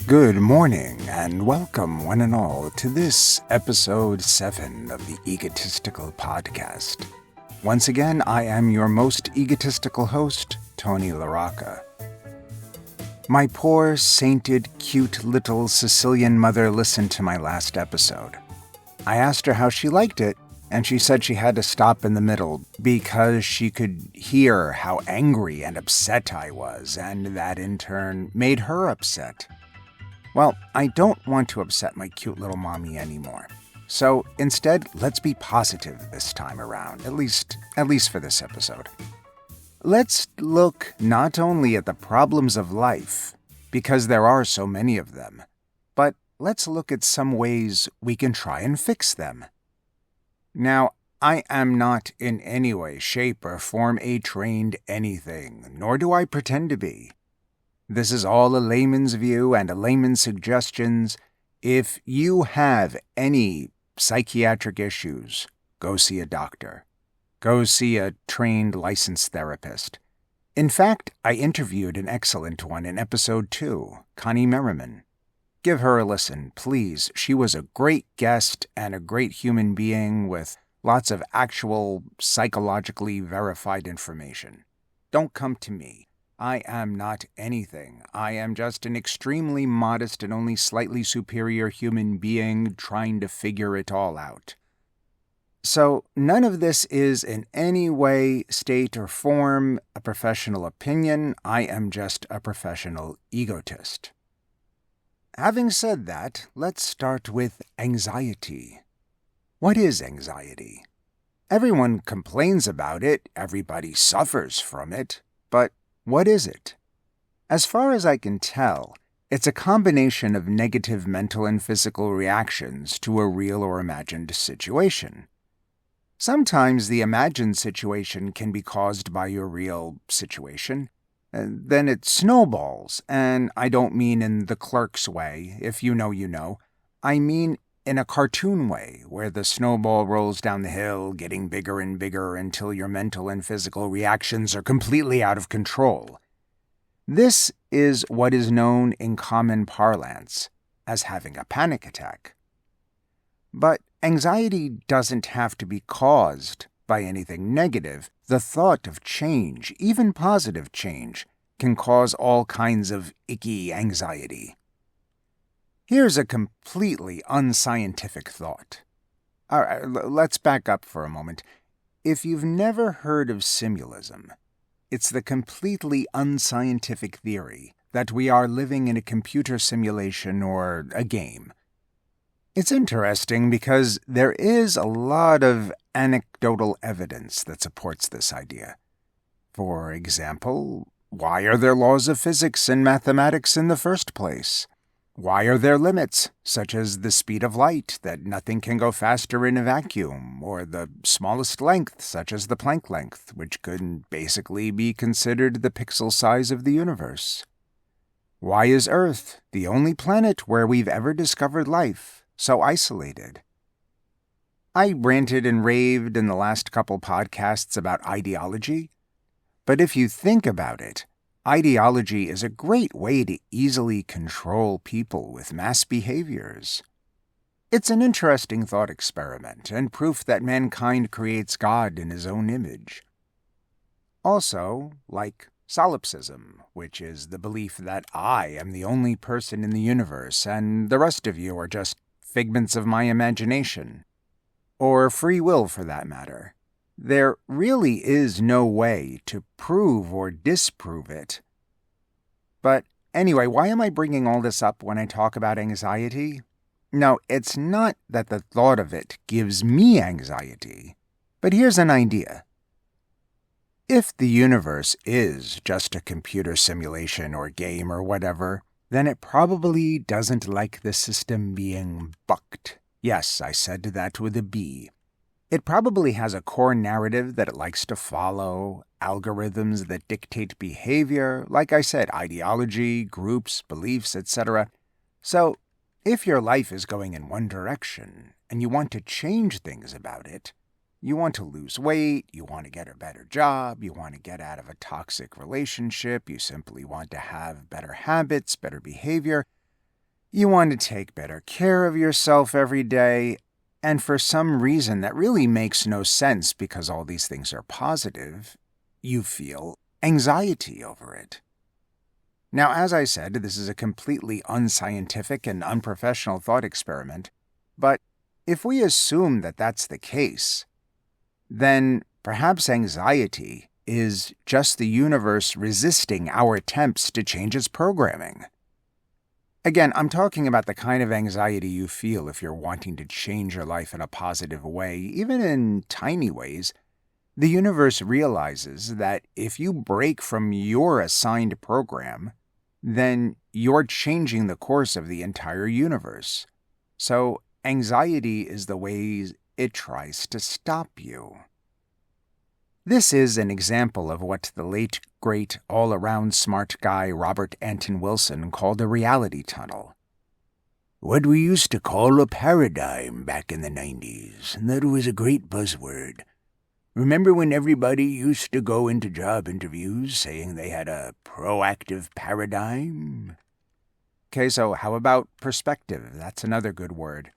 Good morning, and welcome one and all to this episode 7 of the Egotistical Podcast. Once again, I am your most egotistical host, Tony LaRocca. My poor, sainted, cute little Sicilian mother listened to my last episode. I asked her how she liked it, and she said she had to stop in the middle because she could hear how angry and upset I was, and that in turn made her upset. Well, I don't want to upset my cute little mommy anymore. So instead, let's be positive this time around, at least for this episode. Let's look not only at the problems of life, because there are so many of them, but let's look at some ways we can try and fix them. Now, I am not in any way, shape, or form a trained anything, nor do I pretend to be. This is all a layman's view and a layman's suggestions. If you have any psychiatric issues, go see a doctor. Go see a trained licensed therapist. In fact, I interviewed an excellent one in episode 2, Connie Merriman. Give her a listen, please. She was a great guest and a great human being with lots of actual psychologically verified information. Don't come to me. I am not anything. I am just an extremely modest and only slightly superior human being trying to figure it all out. So none of this is in any way, state, or form a professional opinion. I am just a professional egotist. Having said that, let's start with anxiety. What is anxiety? Everyone complains about it, everybody suffers from it, but what is it? As far as I can tell, it's a combination of negative mental and physical reactions to a real or imagined situation. Sometimes the imagined situation can be caused by your real situation. Then it snowballs, and I don't mean in the Clerk's way, if you know you know. I mean in a cartoon way, where the snowball rolls down the hill, getting bigger and bigger until your mental and physical reactions are completely out of control. This is what is known in common parlance as having a panic attack. But anxiety doesn't have to be caused by anything negative. The thought of change, even positive change, can cause all kinds of icky anxiety. Here's a completely unscientific thought. All right, let's back up for a moment. If you've never heard of simulism, it's the completely unscientific theory that we are living in a computer simulation or a game. It's interesting because there is a lot of anecdotal evidence that supports this idea. For example, why are there laws of physics and mathematics in the first place? Why are there limits, such as the speed of light, that nothing can go faster in a vacuum, or the smallest length, such as the Planck length, which could basically be considered the pixel size of the universe? Why is Earth, the only planet where we've ever discovered life, so isolated? I ranted and raved in the last couple podcasts about ideology, but if you think about it, ideology is a great way to easily control people with mass behaviors. It's an interesting thought experiment and proof that mankind creates God in his own image. Also, like solipsism, which is the belief that I am the only person in the universe and the rest of you are just figments of my imagination. Or free will, for that matter. There really is no way to prove or disprove it. But anyway, why am I bringing all this up when I talk about anxiety? No, it's not that the thought of it gives me anxiety. But here's an idea. If the universe is just a computer simulation or game or whatever, then it probably doesn't like the system being bucked. Yes, I said that with a B. It probably has a core narrative that it likes to follow, algorithms that dictate behavior, like I said, ideology, groups, beliefs, etc. So, if your life is going in one direction, and you want to change things about it, you want to lose weight, you want to get a better job, you want to get out of a toxic relationship, you simply want to have better habits, better behavior, You want to take better care of yourself every day, and for some reason that really makes no sense because all these things are positive, you feel anxiety over it. Now, as I said, this is a completely unscientific and unprofessional thought experiment, but if we assume that that's the case, then perhaps anxiety is just the universe resisting our attempts to change its programming. Again, I'm talking about the kind of anxiety you feel if you're wanting to change your life in a positive way, even in tiny ways. The universe realizes that if you break from your assigned program, then you're changing the course of the entire universe. So anxiety is the way it tries to stop you. This is an example of what the late, great, all-around smart guy Robert Anton Wilson called a reality tunnel. What we used to call a paradigm back in the 90s, and that was a great buzzword. Remember when everybody used to go into job interviews saying they had a proactive paradigm? Okay, so how about perspective? That's another good word.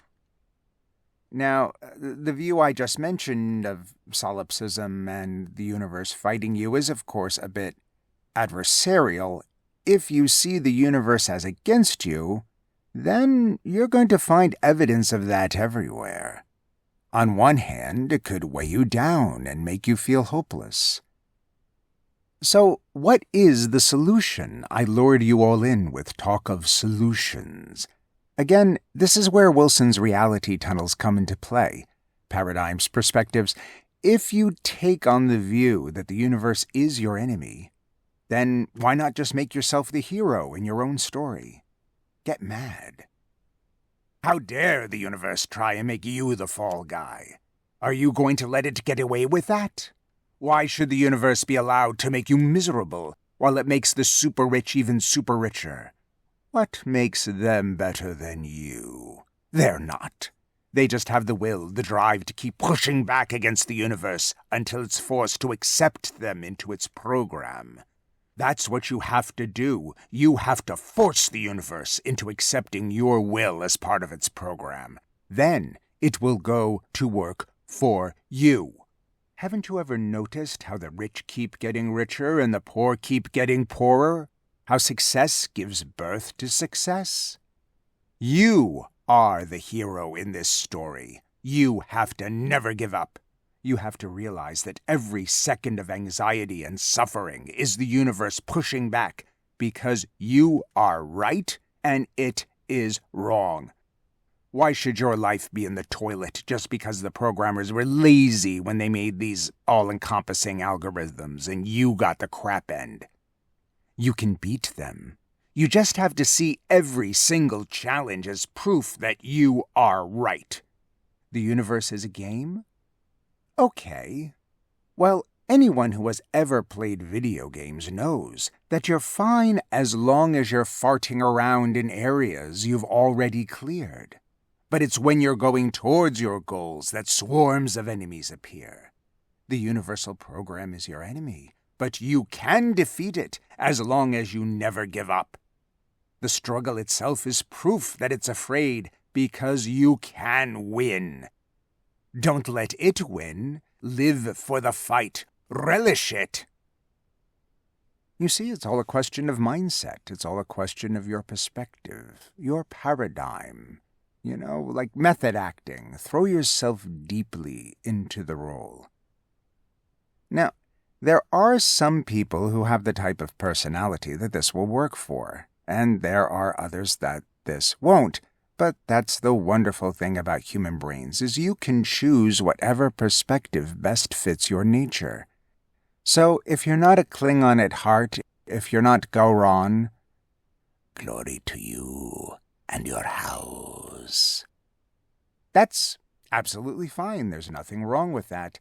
Now, the view I just mentioned of solipsism and the universe fighting you is, of course, a bit adversarial. If you see the universe as against you, then you're going to find evidence of that everywhere. On one hand, it could weigh you down and make you feel hopeless. So, what is the solution? I lured you all in with talk of solutions. Again, this is where Wilson's reality tunnels come into play. Paradigms, perspectives. If you take on the view that the universe is your enemy, then why not just make yourself the hero in your own story? Get mad. How dare the universe try and make you the fall guy? Are you going to let it get away with that? Why should the universe be allowed to make you miserable while it makes the super rich even super richer? What makes them better than you? They're not. They just have the will, the drive to keep pushing back against the universe until it's forced to accept them into its program. That's what you have to do. You have to force the universe into accepting your will as part of its program. Then it will go to work for you. Haven't you ever noticed how the rich keep getting richer and the poor keep getting poorer? How success gives birth to success? You are the hero in this story. You have to never give up. You have to realize that every second of anxiety and suffering is the universe pushing back because you are right and it is wrong. Why should your life be in the toilet just because the programmers were lazy when they made these all-encompassing algorithms and you got the crap end? You can beat them. You just have to see every single challenge as proof that you are right. The universe is a game? Okay. Well, anyone who has ever played video games knows that you're fine as long as you're farting around in areas you've already cleared. But it's when you're going towards your goals that swarms of enemies appear. The universal program is your enemy, but you can defeat it as long as you never give up. The struggle itself is proof that it's afraid because you can win. Don't let it win. Live for the fight. Relish it. You see, it's all a question of mindset. It's all a question of your perspective, your paradigm. You know, like method acting. Throw yourself deeply into the role. Now, there are some people who have the type of personality that this will work for, and there are others that this won't. But that's the wonderful thing about human brains, is you can choose whatever perspective best fits your nature. So if you're not a Klingon at heart, if you're not Gowron, glory to you and your house. That's absolutely fine. There's nothing wrong with that.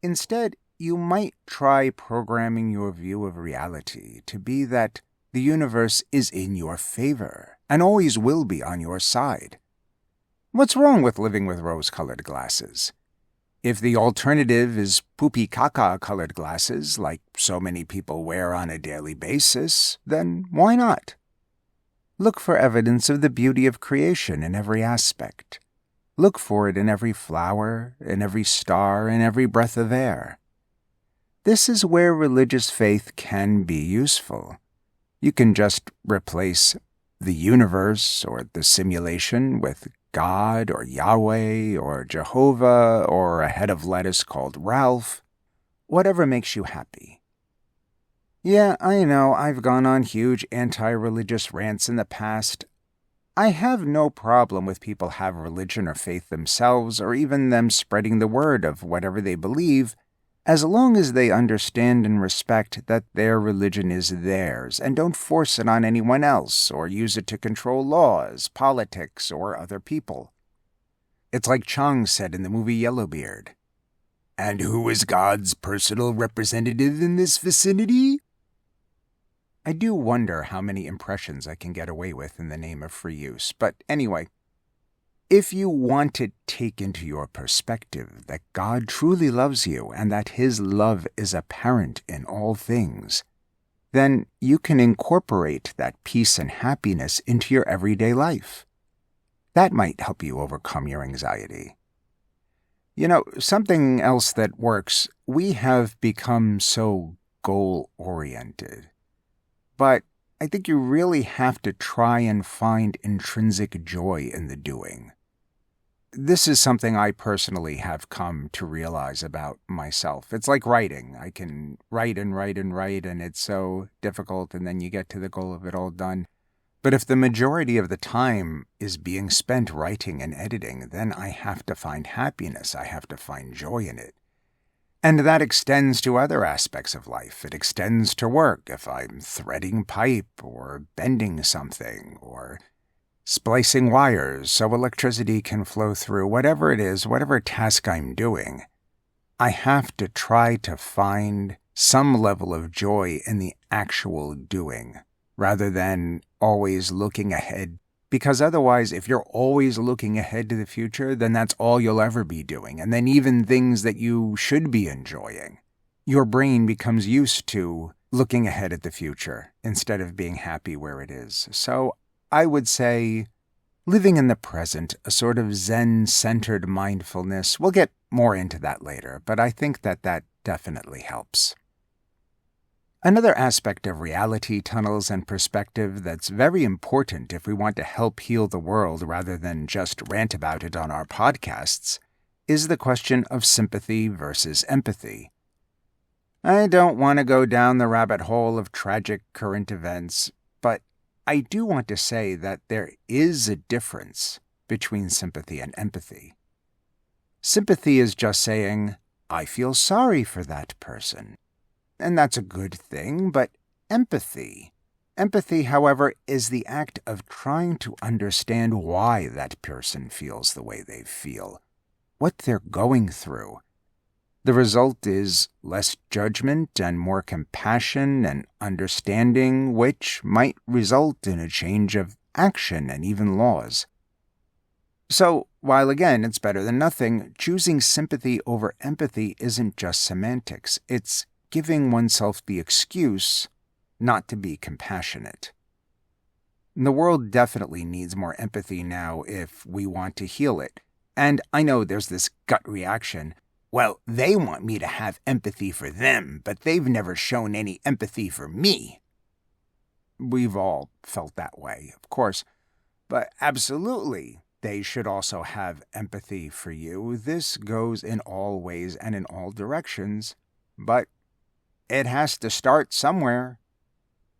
Instead, you might try programming your view of reality to be that the universe is in your favor and always will be on your side. What's wrong with living with rose-colored glasses? If the alternative is poopy caca-colored glasses, like so many people wear on a daily basis, then why not? Look for evidence of the beauty of creation in every aspect. Look for it in every flower, in every star, in every breath of air. This is where religious faith can be useful. You can just replace the universe or the simulation with God or Yahweh or Jehovah or a head of lettuce called Ralph, whatever makes you happy. Yeah, I know I've gone on huge anti-religious rants in the past. I have no problem with people have religion or faith themselves, or even them spreading the word of whatever they believe, as long as they understand and respect that their religion is theirs and don't force it on anyone else or use it to control laws, politics, or other people. It's like Chong said in the movie Yellowbeard. And who is God's personal representative in this vicinity? I do wonder how many impressions I can get away with in the name of free use, but anyway, if you want to take into your perspective that God truly loves you and that His love is apparent in all things, then you can incorporate that peace and happiness into your everyday life. That might help you overcome your anxiety. You know, something else that works, we have become so goal-oriented. But I think you really have to try and find intrinsic joy in the doing. This is something I personally have come to realize about myself. It's like writing. I can write and write and write, and it's so difficult, and then you get to the goal of it all done. But if the majority of the time is being spent writing and editing, then I have to find happiness. I have to find joy in it. And that extends to other aspects of life. It extends to work if I'm threading pipe or bending something or splicing wires so electricity can flow through. Whatever it is, whatever task I'm doing, I have to try to find some level of joy in the actual doing rather than always looking ahead. Because otherwise, if you're always looking ahead to the future, then that's all you'll ever be doing. And then even things that you should be enjoying, your brain becomes used to looking ahead at the future instead of being happy where it is. So I would say living in the present, a sort of Zen-centered mindfulness. We'll get more into that later, but I think that definitely helps. Another aspect of reality tunnels and perspective that's very important if we want to help heal the world rather than just rant about it on our podcasts is the question of sympathy versus empathy. I don't want to go down the rabbit hole of tragic current events, but I do want to say that there is a difference between sympathy and empathy. Sympathy is just saying, I feel sorry for that person. And that's a good thing, but empathy, however, is the act of trying to understand why that person feels the way they feel, what they're going through. The result is less judgment and more compassion and understanding, which might result in a change of action and even laws. So, while again it's better than nothing, choosing sympathy over empathy isn't just semantics. It's giving oneself the excuse not to be compassionate. The world definitely needs more empathy now if we want to heal it. And I know there's this gut reaction. Well, they want me to have empathy for them, but they've never shown any empathy for me. We've all felt that way, of course. But absolutely, they should also have empathy for you. This goes in all ways and in all directions. But it has to start somewhere.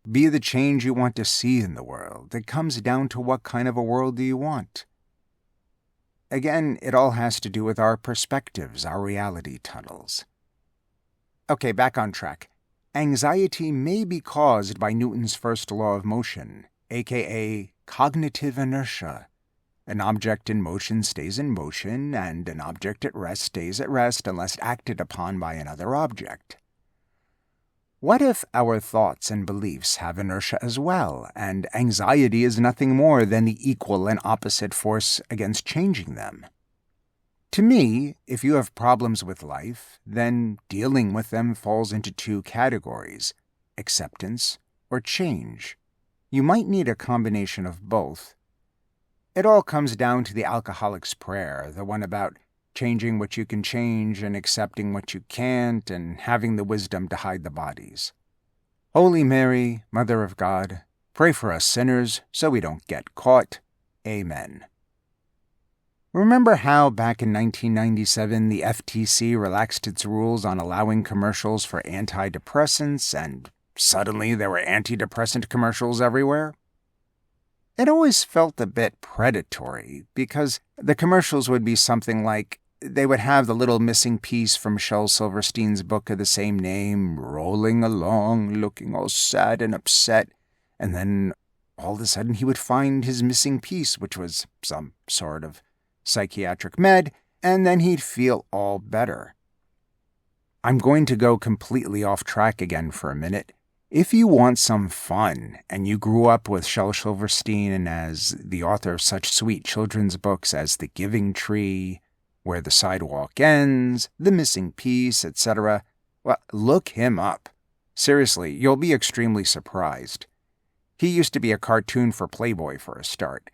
Be the change you want to see in the world. It comes down to what kind of a world do you want. Again, it all has to do with our perspectives, our reality tunnels. Okay, back on track. Anxiety may be caused by Newton's first law of motion, aka cognitive inertia. An object in motion stays in motion, and an object at rest stays at rest unless acted upon by another object. What if our thoughts and beliefs have inertia as well, and anxiety is nothing more than the equal and opposite force against changing them? To me, if you have problems with life, then dealing with them falls into two categories: acceptance or change. You might need a combination of both. It all comes down to the alcoholic's prayer, the one about changing what you can change and accepting what you can't and having the wisdom to hide the bodies. Holy Mary, Mother of God, pray for us sinners so we don't get caught. Amen. Remember how back in 1997 the FTC relaxed its rules on allowing commercials for antidepressants and suddenly there were antidepressant commercials everywhere? It always felt a bit predatory because the commercials would be something like they would have the little missing piece from Shel Silverstein's book of the same name, rolling along, looking all sad and upset, and then all of a sudden he would find his missing piece, which was some sort of psychiatric med, and then he'd feel all better. I'm going to go completely off track again for a minute. If you want some fun, and you grew up with Shel Silverstein as the author of such sweet children's books as The Giving Tree, Where the Sidewalk Ends, The Missing Piece, etc., well, look him up. Seriously, you'll be extremely surprised. He used to be a cartoon for Playboy for a start.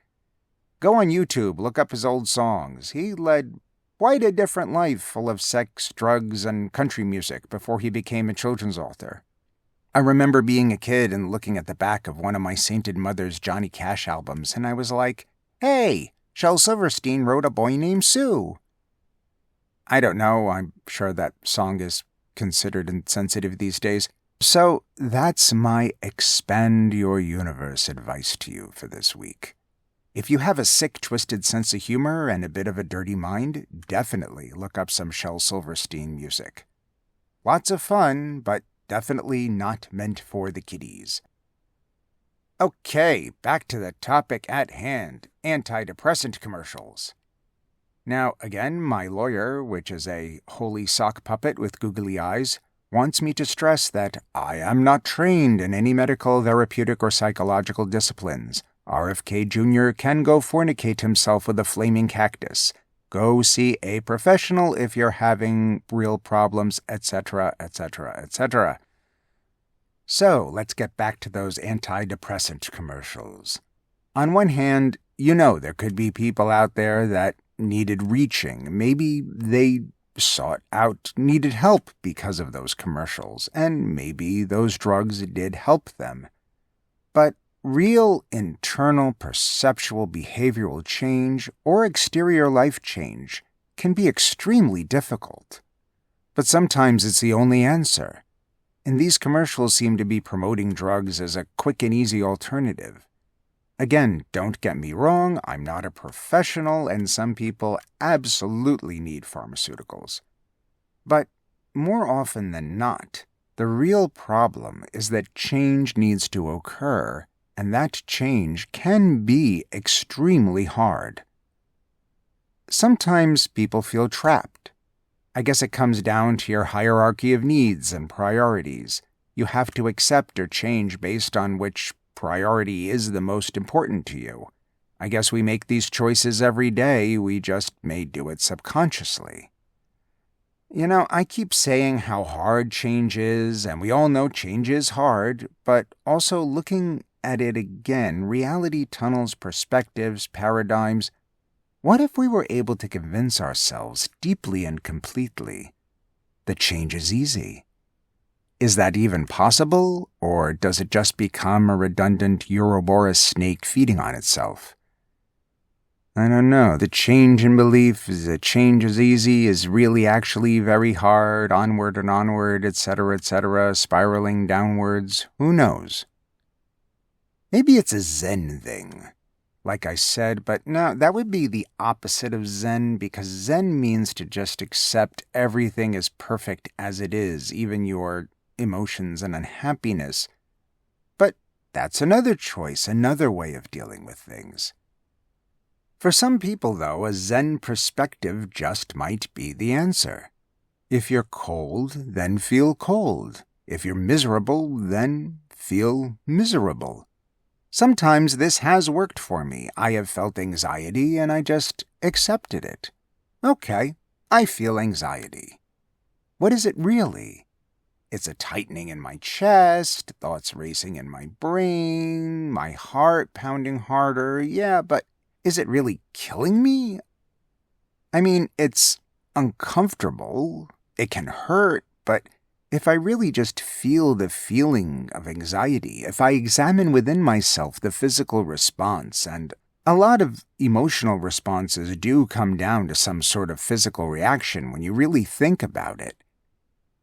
Go on YouTube, look up his old songs. He led quite a different life full of sex, drugs, and country music before he became a children's author. I remember being a kid and looking at the back of one of my sainted mother's Johnny Cash albums, and I was like, hey, Shel Silverstein wrote A Boy Named Sue. I don't know, I'm sure that song is considered insensitive these days. So that's my expand your universe advice to you for this week. If you have a sick, twisted sense of humor and a bit of a dirty mind, definitely look up some Shel Silverstein music. Lots of fun, but definitely not meant for the kiddies. Okay, back to the topic at hand, antidepressant commercials. Now, again, my lawyer, which is a holy sock puppet with googly eyes, wants me to stress that I am not trained in any medical, therapeutic, or psychological disciplines. RFK Jr. can go fornicate himself with a flaming cactus. Go see a professional if you're having real problems, etc., etc., etc. So, let's get back to those antidepressant commercials. On one hand, there could be people out there that needed reaching. Maybe they needed help because of those commercials, and maybe those drugs did help them. But real internal perceptual behavioral change or exterior life change can be extremely difficult. But sometimes it's the only answer. And these commercials seem to be promoting drugs as a quick and easy alternative. Again, don't get me wrong, I'm not a professional, and some people absolutely need pharmaceuticals. But more often than not, the real problem is that change needs to occur, and that change can be extremely hard. Sometimes people feel trapped. I guess it comes down to your hierarchy of needs and priorities. You have to accept or change based on which priority is the most important to you. I guess we make these choices every day, we just may do it subconsciously. I keep saying how hard change is, and we all know change is hard, but also looking at it again, reality tunnels, perspectives, paradigms. What if we were able to convince ourselves deeply and completely that change is easy? Is that even possible, or does it just become a redundant Ouroboros snake feeding on itself? I don't know. The change in belief is that change is easy is really actually very hard, onward and onward, etc., spiraling downwards. Who knows? Maybe it's a Zen thing, like I said, but no, that would be the opposite of Zen, because Zen means to just accept everything as perfect as it is, even your emotions and unhappiness. But that's another choice, another way of dealing with things. For some people, though, a Zen perspective just might be the answer. If you're cold, then feel cold. If you're miserable, then feel miserable. Sometimes this has worked for me. I have felt anxiety, and I just accepted it. Okay, I feel anxiety. What is it really? It's a tightening in my chest, thoughts racing in my brain, my heart pounding harder. Yeah, but is it really killing me? I mean, it's uncomfortable. It can hurt, but if I really just feel the feeling of anxiety, if I examine within myself the physical response, and a lot of emotional responses do come down to some sort of physical reaction when you really think about it.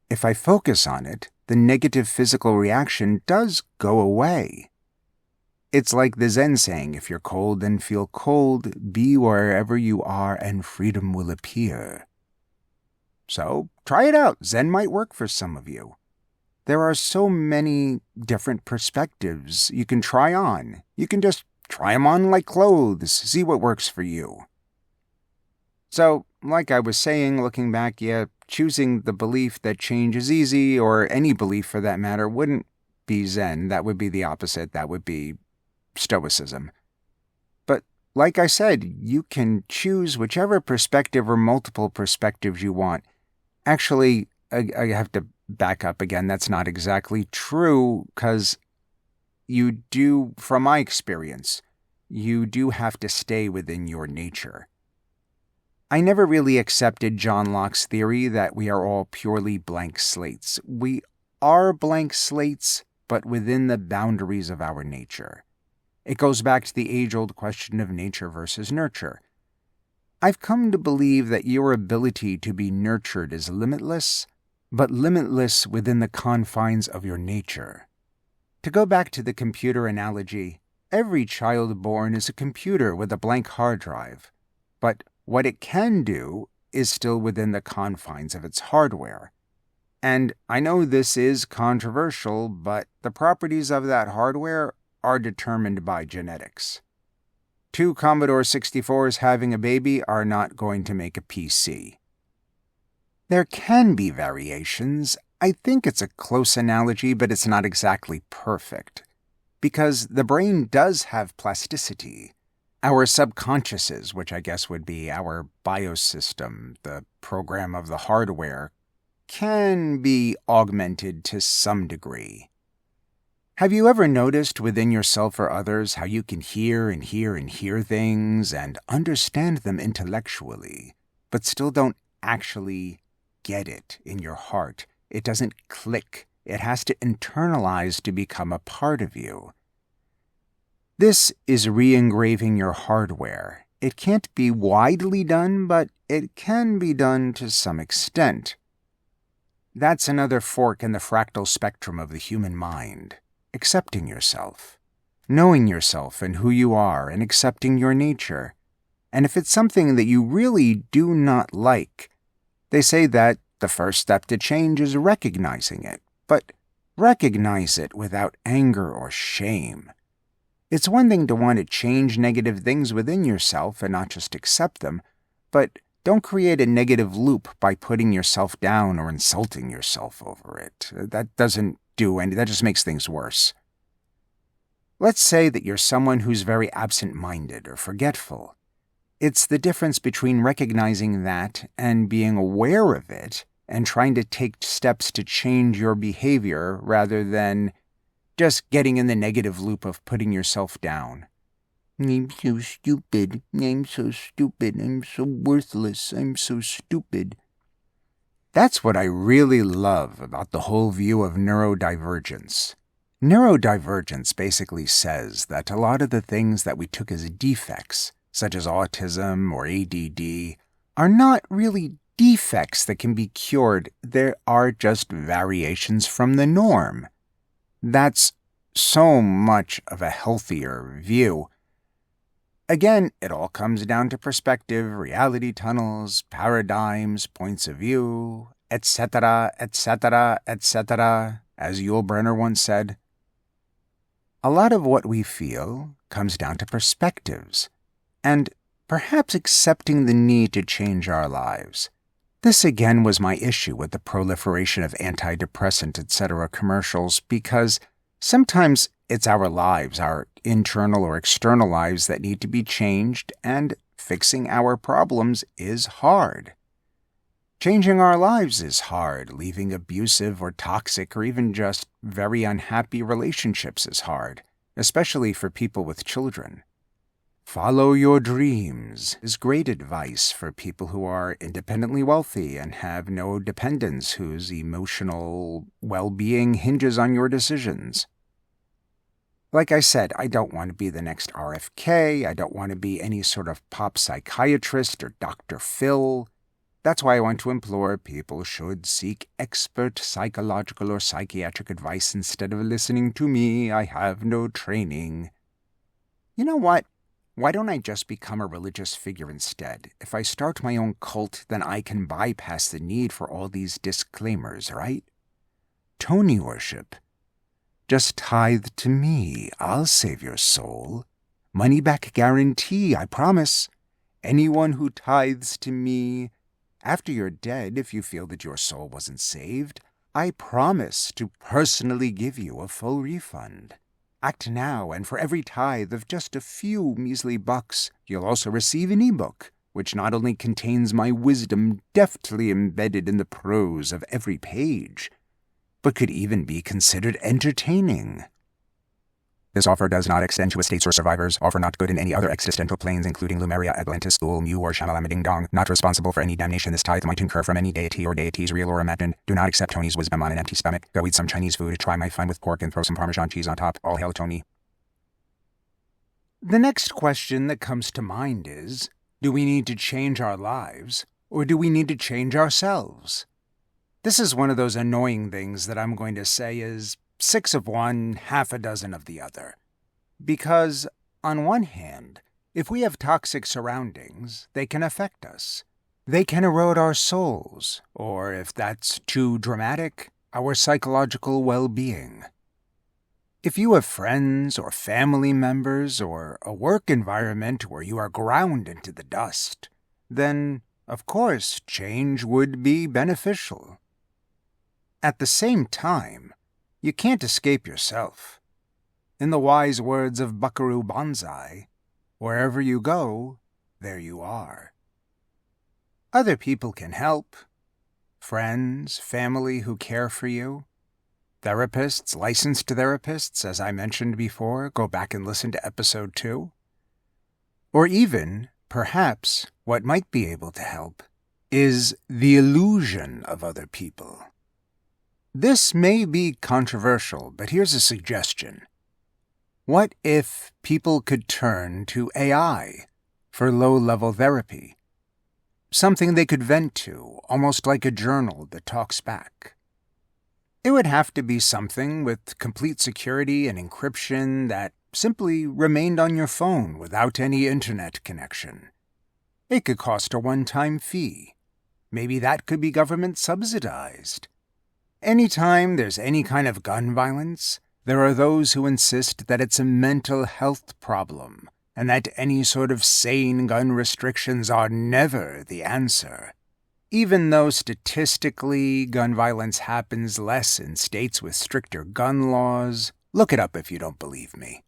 If I focus on it, the negative physical reaction does go away. It's like the Zen saying, if you're cold, then feel cold, be wherever you are, and freedom will appear. So, try it out. Zen might work for some of you. There are so many different perspectives you can try on. You can just try them on like clothes, see what works for you. So, like I was saying, looking back, choosing the belief that change is easy, or any belief for that matter, wouldn't be Zen. That would be the opposite. That would be Stoicism. But like I said, you can choose whichever perspective or multiple perspectives you want. Actually, I have to back up again. That's not exactly true, because you do, from my experience, you do have to stay within your nature. I never really accepted John Locke's theory that we are all purely blank slates. We are blank slates, but within the boundaries of our nature. It goes back to the age-old question of nature versus nurture. I've come to believe that your ability to be nurtured is limitless, but limitless within the confines of your nature. To go back to the computer analogy, every child born is a computer with a blank hard drive, but what it can do is still within the confines of its hardware. And I know this is controversial, but the properties of that hardware are determined by genetics. 2 Commodore 64s having a baby are not going to make a PC. There can be variations. I think it's a close analogy, but it's not exactly perfect. Because the brain does have plasticity. Our subconsciouses, which I guess would be our biosystem, the program of the hardware, can be augmented to some degree. Have you ever noticed within yourself or others how you can hear and hear and hear things and understand them intellectually, but still don't actually get it in your heart? It doesn't click. It has to internalize to become a part of you. This is re-engraving your hardware. It can't be widely done, but it can be done to some extent. That's another fork in the fractal spectrum of the human mind. Accepting yourself, knowing yourself and who you are, and accepting your nature. And if it's something that you really do not like, they say that the first step to change is recognizing it, but recognize it without anger or shame. It's one thing to want to change negative things within yourself and not just accept them, but don't create a negative loop by putting yourself down or insulting yourself over it. That doesn't do anything. That just makes things worse. Let's say that you're someone who's very absent-minded or forgetful. It's the difference between recognizing that and being aware of it and trying to take steps to change your behavior rather than just getting in the negative loop of putting yourself down. I'm so stupid. I'm so stupid. I'm so worthless. I'm so stupid. That's what I really love about the whole view of neurodivergence. Neurodivergence basically says that a lot of the things that we took as defects, such as autism or ADD, are not really defects that can be cured. They are just variations from the norm. That's so much of a healthier view. Again, it all comes down to perspective, reality tunnels, paradigms, points of view, etc., etc., etc., as Yul Brynner once said. A lot of what we feel comes down to perspectives, and perhaps accepting the need to change our lives. This again was my issue with the proliferation of antidepressant, etc. commercials, because sometimes it's our lives, our internal or external lives, that need to be changed, and fixing our problems is hard. Changing our lives is hard. Leaving abusive or toxic or even just very unhappy relationships is hard, especially for people with children. Follow your dreams is great advice for people who are independently wealthy and have no dependents whose emotional well-being hinges on your decisions. Like I said, I don't want to be the next RFK. I don't want to be any sort of pop psychiatrist or Dr. Phil. That's why I want to implore people should seek expert psychological or psychiatric advice instead of listening to me. I have no training. You know what? Why don't I just become a religious figure instead? If I start my own cult, then I can bypass the need for all these disclaimers, right? Tony worship. Just tithe to me. I'll save your soul. Money back guarantee, I promise. Anyone who tithes to me, after you're dead, if you feel that your soul wasn't saved, I promise to personally give you a full refund. Act now, and for every tithe of just a few measly bucks, you'll also receive an ebook, which not only contains my wisdom deftly embedded in the prose of every page, but could even be considered entertaining. This offer does not extend to estates or survivors. Offer not good in any other existential planes, including Lumeria, Atlantis, School, Mu, or Shamalama Dong. Not responsible for any damnation this tithe might incur from any deity or deities real or imagined. Do not accept Tony's wisdom on an empty stomach. Go eat some Chinese food, try my fun with pork, and throw some Parmesan cheese on top. All hail Tony. The next question that comes to mind is, do we need to change our lives, or do we need to change ourselves? This is one of those annoying things that I'm going to say is 6 of one, half a dozen of the other. Because, on one hand, if we have toxic surroundings, they can affect us. They can erode our souls, or if that's too dramatic, our psychological well-being. If you have friends or family members or a work environment where you are ground into the dust, then, of course, change would be beneficial. At the same time, you can't escape yourself. In the wise words of Buckaroo Banzai, wherever you go, there you are. Other people can help. Friends, family who care for you. Therapists, licensed therapists, as I mentioned before, go back and listen to episode 2. Or even, perhaps, what might be able to help is the illusion of other people. This may be controversial, but here's a suggestion. What if people could turn to AI for low-level therapy? Something they could vent to, almost like a journal that talks back. It would have to be something with complete security and encryption that simply remained on your phone without any internet connection. It could cost a one-time fee. Maybe that could be government subsidized. Anytime there's any kind of gun violence, there are those who insist that it's a mental health problem, and that any sort of sane gun restrictions are never the answer. Even though statistically gun violence happens less in states with stricter gun laws, look it up if you don't believe me.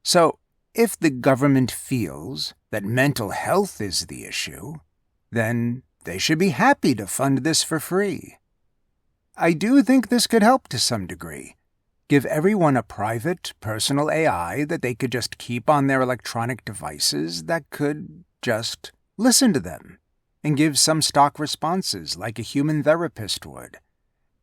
So, if the government feels that mental health is the issue, then they should be happy to fund this for free. I do think this could help to some degree. Give everyone a private, personal AI that they could just keep on their electronic devices that could just listen to them and give some stock responses like a human therapist would,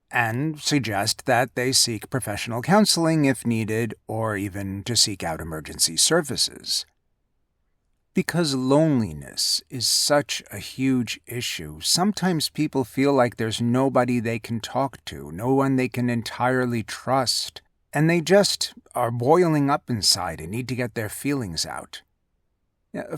and suggest that they seek professional counseling if needed, or even to seek out emergency services. Because loneliness is such a huge issue, sometimes people feel like there's nobody they can talk to, no one they can entirely trust, and they just are boiling up inside and need to get their feelings out.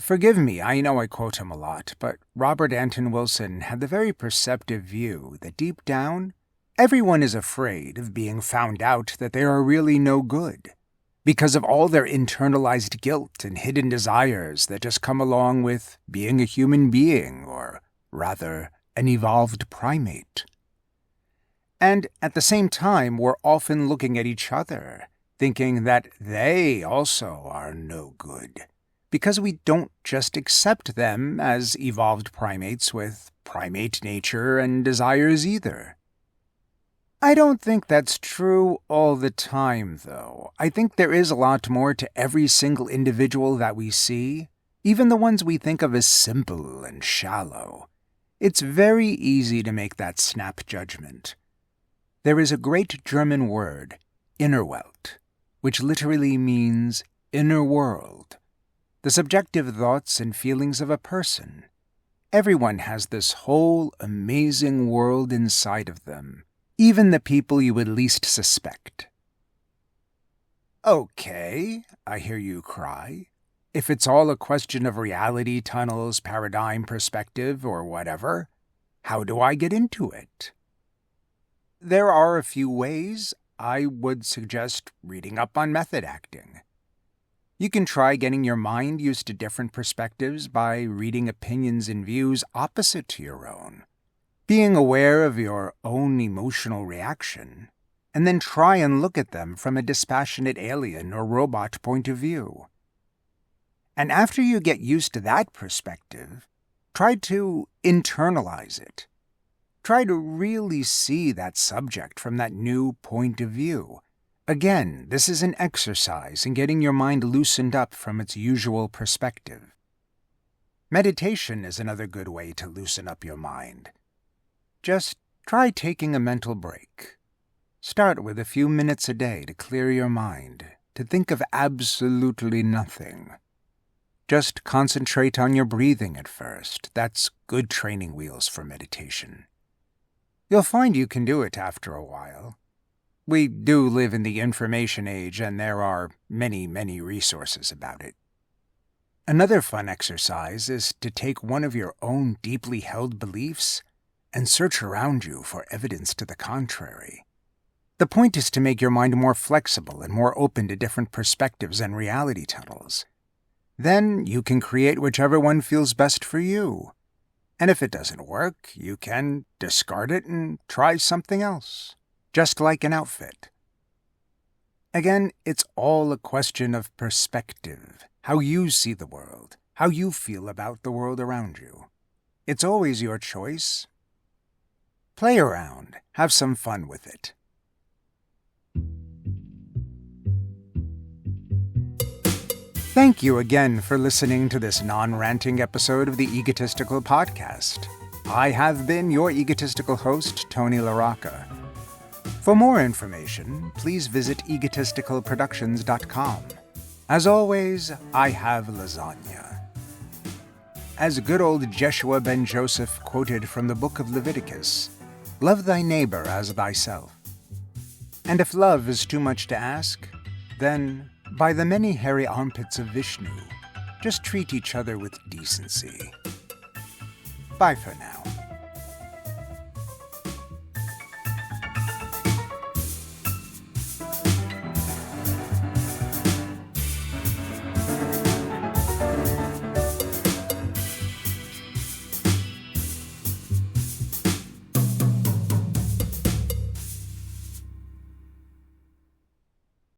Forgive me, I know I quote him a lot, but Robert Anton Wilson had the very perceptive view that deep down, everyone is afraid of being found out that they are really no good, because of all their internalized guilt and hidden desires that just come along with being a human being, or rather, an evolved primate. And at the same time, we're often looking at each other, thinking that they also are no good, because we don't just accept them as evolved primates with primate nature and desires either. I don't think that's true all the time, though. I think there is a lot more to every single individual that we see, even the ones we think of as simple and shallow. It's very easy to make that snap judgment. There is a great German word, Innerwelt, which literally means inner world, the subjective thoughts and feelings of a person. Everyone has this whole amazing world inside of them, even the people you would least suspect. Okay, I hear you cry. If it's all a question of reality tunnels, paradigm perspective, or whatever, how do I get into it? There are a few ways. I would suggest reading up on method acting. You can try getting your mind used to different perspectives by reading opinions and views opposite to your own, being aware of your own emotional reaction, and then try and look at them from a dispassionate alien or robot point of view. And after you get used to that perspective, try to internalize it. Try to really see that subject from that new point of view. Again, this is an exercise in getting your mind loosened up from its usual perspective. Meditation is another good way to loosen up your mind. Just try taking a mental break. Start with a few minutes a day to clear your mind, to think of absolutely nothing. Just concentrate on your breathing at first. That's good training wheels for meditation. You'll find you can do it after a while. We do live in the information age, and there are many, many resources about it. Another fun exercise is to take one of your own deeply held beliefs and search around you for evidence to the contrary. The point is to make your mind more flexible and more open to different perspectives and reality tunnels. Then you can create whichever one feels best for you. And if it doesn't work, you can discard it and try something else, just like an outfit. Again, it's all a question of perspective, how you see the world, how you feel about the world around you. It's always your choice. Play around, have some fun with it. Thank you again for listening to this non-ranting episode of the Egotistical Podcast. I have been your egotistical host, Tony LaRocca. For more information, please visit egotisticalproductions.com. As always, I have lasagna. As good old Jeshua ben Joseph quoted from the book of Leviticus, "Love thy neighbor as thyself." And if love is too much to ask, then, by the many hairy armpits of Vishnu, just treat each other with decency. Bye for now.